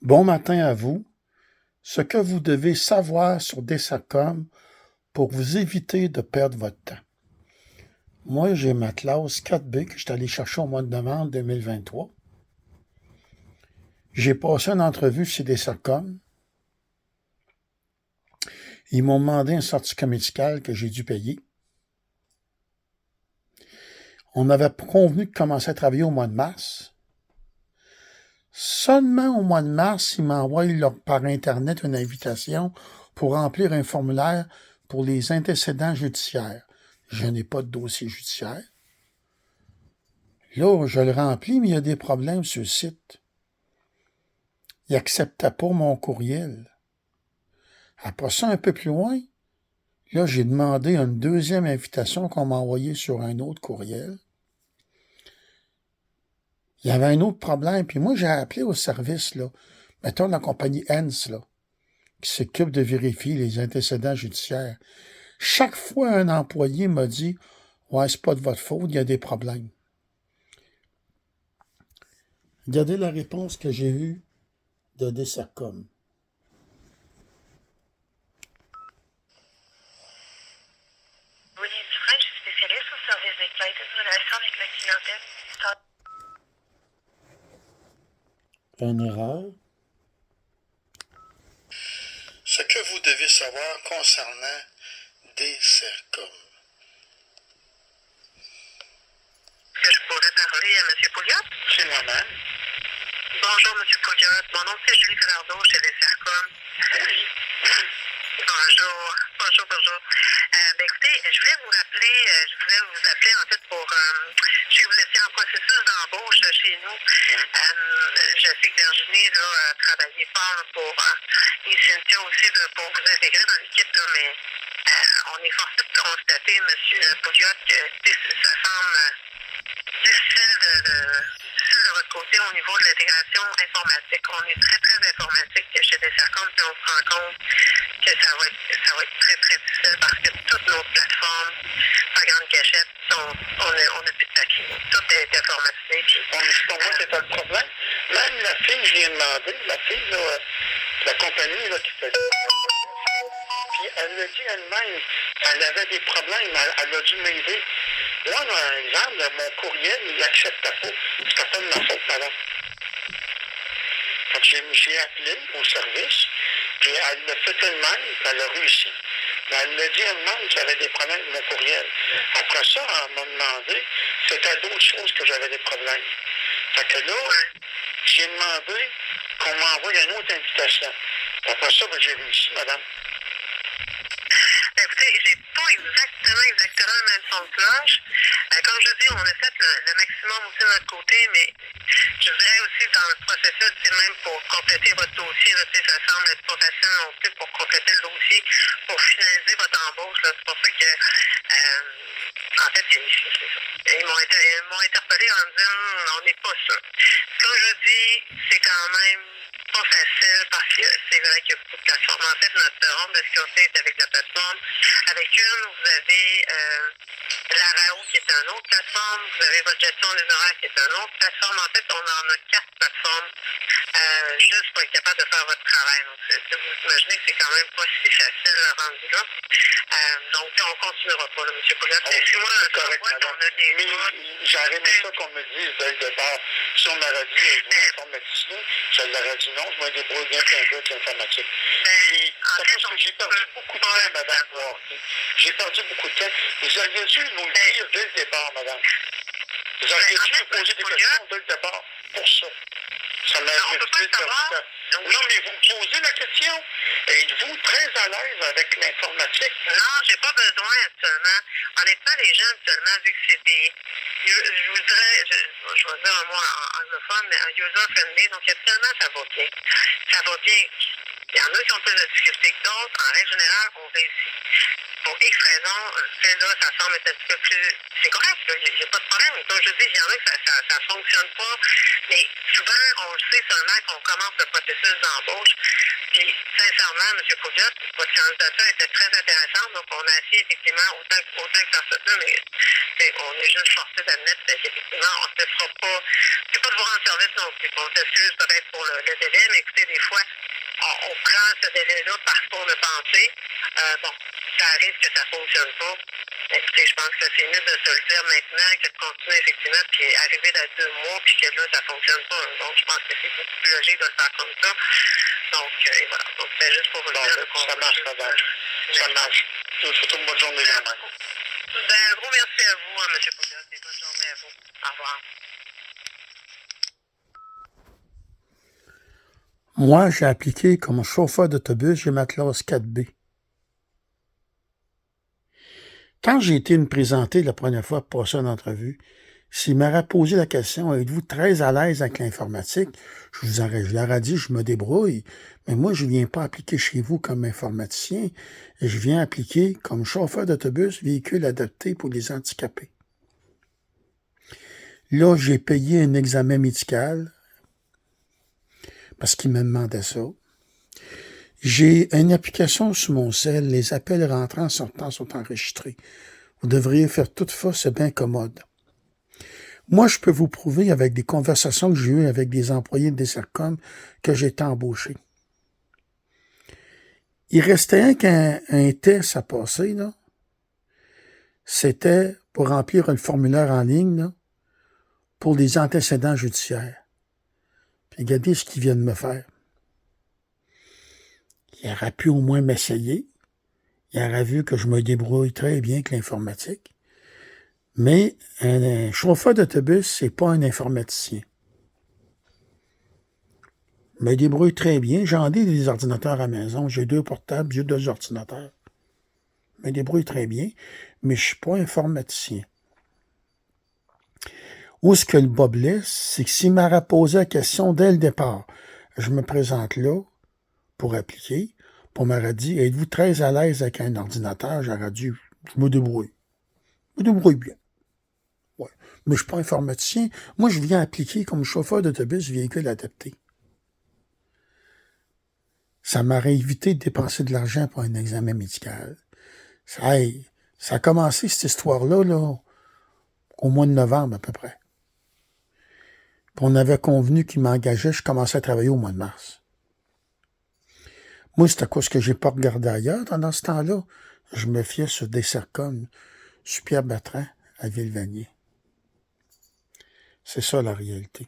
Bon matin à vous. Ce que vous devez savoir sur Desacom pour vous éviter de perdre votre temps. Moi, j'ai ma classe 4B que je suis allé chercher au mois de novembre 2023. J'ai passé une entrevue chez Desacom. Ils m'ont demandé un certificat médical que j'ai dû payer. On avait convenu de commencer à travailler au mois de mars. Seulement au mois de mars, ils m'envoient par Internet une invitation pour remplir un formulaire pour les antécédents judiciaires. Je n'ai pas de dossier judiciaire. Là, je le remplis, mais il y a des problèmes sur le site. Il n'acceptait pas mon courriel. Après ça, un peu plus loin, là, j'ai demandé une deuxième invitation qu'on m'a envoyée sur un autre courriel. Il y avait un autre problème, puis moi, j'ai appelé au service, là, mettons la compagnie Hens, là, qui s'occupe de vérifier les antécédents judiciaires. Chaque fois, un employé m'a dit « Ouais, c'est pas de votre faute, il y a des problèmes. » Regardez la réponse que j'ai eue de Desacom. Olivier Dufresne, je suis spécialiste au service des plaintes et de relations avec la clientèle. Une erreur. Ce que vous devez savoir concernant Desacom. Est-ce que je pourrais parler à M. Pouliot? C'est moi-même. Bonjour, M. Pouliot. Mon nom, c'est Julie Falardeau chez les Sercom. Bonjour. Bonjour, bonjour. Écoutez, je voulais vous rappeler, je voulais vous appeler en fait pour, je sais que vous étiez en processus d'embauche chez nous. Je sais que Virginie là, a travaillé fort là, pour, et Cynthia aussi, là, pour vous intégrer dans l'équipe, là, mais on est forcé de constater, M. Pouliot, que ça semble difficile de votre côté au niveau de l'intégration informatique. On est très, très informatique chez Desacom, puis on se rend compte que ça va être très, très difficile parce que toutes nos plateformes, par grande cachette, on n'a plus de papier. Tout est informatisé. Pour moi, c'est pas le problème. Même la fille, je viens demander, la fille, là, la compagnie là, qui fait puis elle l'a dit elle-même, elle avait des problèmes, elle a dû m'aider. Là, on a un exemple, mon courriel, il n'acceptait pas. C'était pas de ma faute, madame. Fait que j'ai appelé au service, puis elle l'a fait elle-même, puis elle a réussi. Mais elle l'a dit elle-même qu'il y avait des problèmes avec mon courriel. Après ça, elle m'a demandé, c'était d'autres choses que j'avais des problèmes. Fait que là, j'ai demandé qu'on m'envoie une autre invitation. Après ça, ben, j'ai réussi, madame. Écoutez, j'ai pas exactement le même son de cloche. Comme je dis, on a fait le maximum aussi de notre côté, mais je dirais aussi dans le processus, c'est même pour compléter votre dossier, là, ça semble être pas facile non plus pour compléter le dossier, pour finaliser votre embauche. Là. C'est pour ça que, en fait, ils m'ont interpellé en me disant, on n'est pas sûr. Comme je dis, c'est quand même pas facile parce que c'est vrai qu'il y a beaucoup de plateformes. En fait, notre ronde de sécurité est avec la plateforme. Avec une, vous avez l'ARAO qui est une autre plateforme. Vous avez votre gestion des horaires qui est une autre plateforme. En fait, on en a 4 plateformes juste pour être capable de faire votre travail. Donc, vous imaginez que c'est quand même pas si facile le rendu là. Donc, on continuera pas, là, M. Pouliot. Moi, c'est correct, madame. Mais j'aurais aimé ça qu'on me dise dès le départ. Si on m'aurait dit, vous informaticien, je l'aurais dit non, je me débrouille bien qu'un gars de l'informatique. Mais c'est parce que j'ai perdu beaucoup de temps, madame. J'ai perdu beaucoup de temps. Vous auriez dû nous le dire dès le départ, madame. Vous auriez dû nous poser des questions dès le départ pour ça. Ça m'a évité de perdre du temps. Non, mais vous me posez la question. Êtes-vous très à l'aise avec l'informatique? Non, j'ai pas besoin actuellement. Honnêtement, les gens actuellement, vu que c'est des. Je vous dirais, je vais dire un mot anglophone, mais un user friendly, donc actuellement, ça va bien. Ça va bien. Il y en a qui ont plus de difficultés que d'autres. En règle générale, on réussit. Pour X raisons, là, ça semble être un petit peu plus. C'est correct, il n'y a pas de problème. Mais comme je dis, il y en a que ça fonctionne pas. Mais souvent, on le sait seulement qu'on commence le processus d'embauche. Puis, sincèrement, M. Pouliot, votre candidature était très intéressante. Donc, on a essayé, effectivement, autant que ça se peut, mais on est juste forcé d'admettre qu'effectivement, on ne se fera pas. C'est pas de vous rendre service non plus. On s'excuse peut-être pour le délai, mais écoutez, des fois, on prend ce délai-là parce qu'on a pensé. Bon, ça arrive que ça ne fonctionne pas. Écoutez, je pense que c'est mieux de se le dire maintenant que de continuer effectivement, puis arriver dans 2 mois, puis que là, ça ne fonctionne pas. Donc, je pense que c'est beaucoup plus logique de le faire comme ça. Donc, et voilà. Donc, c'est juste pour vous dire. Ça marche, madame. Ça marche. Je vous souhaite une bonne journée, vraiment. Ben, un gros merci à vous, M. Pouliot, et bonne journée à vous. Au revoir. Moi, j'ai appliqué comme chauffeur d'autobus, j'ai ma classe 4B. Quand j'ai été me présenter la première fois pour passer une entrevue, s'il m'aurait posé la question, êtes-vous très à l'aise avec l'informatique? Je leur ai dit, je me débrouille, mais moi, je viens pas appliquer chez vous comme informaticien, et je viens appliquer comme chauffeur d'autobus, véhicule adapté pour les handicapés. Là, j'ai payé un examen médical, parce qu'il me demandait ça. J'ai une application sur mon cell, les appels rentrants sortants sont enregistrés. Vous devriez faire toutefois, c'est bien commode. Moi, je peux vous prouver avec des conversations que j'ai eues avec des employés de Dessercom que j'ai été embauché. Il restait un test à passer, là. C'était pour remplir un formulaire en ligne, là, pour des antécédents judiciaires. Puis regardez ce qu'ils viennent me faire. Il aurait pu au moins m'essayer. Il aurait vu que je me débrouille très bien avec l'informatique. Mais un chauffeur d'autobus, c'est pas un informaticien. Je me débrouille très bien. J'en ai des ordinateurs à la maison. J'ai 2 portables, j'ai 2 ordinateurs. Je me débrouille très bien, mais je suis pas informaticien. Où est-ce que le bas blesse, c'est que s'il m'aurait posé la question dès le départ, je me présente là pour appliquer, puis on m'aurait dit, êtes-vous très à l'aise avec un ordinateur? J'aurais dit, je me débrouille. Je me débrouille bien. Ouais. Mais je suis pas informaticien. Moi, je viens appliquer comme chauffeur d'autobus véhicule adapté. Ça m'aurait évité de dépenser de l'argent pour un examen médical. Ça a commencé, cette histoire-là, là, au mois de novembre à peu près. Puis on avait convenu qu'il m'engageait, je commençais à travailler au mois de mars. Moi, c'est à cause que j'ai pas regardé ailleurs pendant ce temps-là. Je me fiais sur Dessercom, sur Pierre Bertrand, à Ville-Vanier. C'est ça la réalité.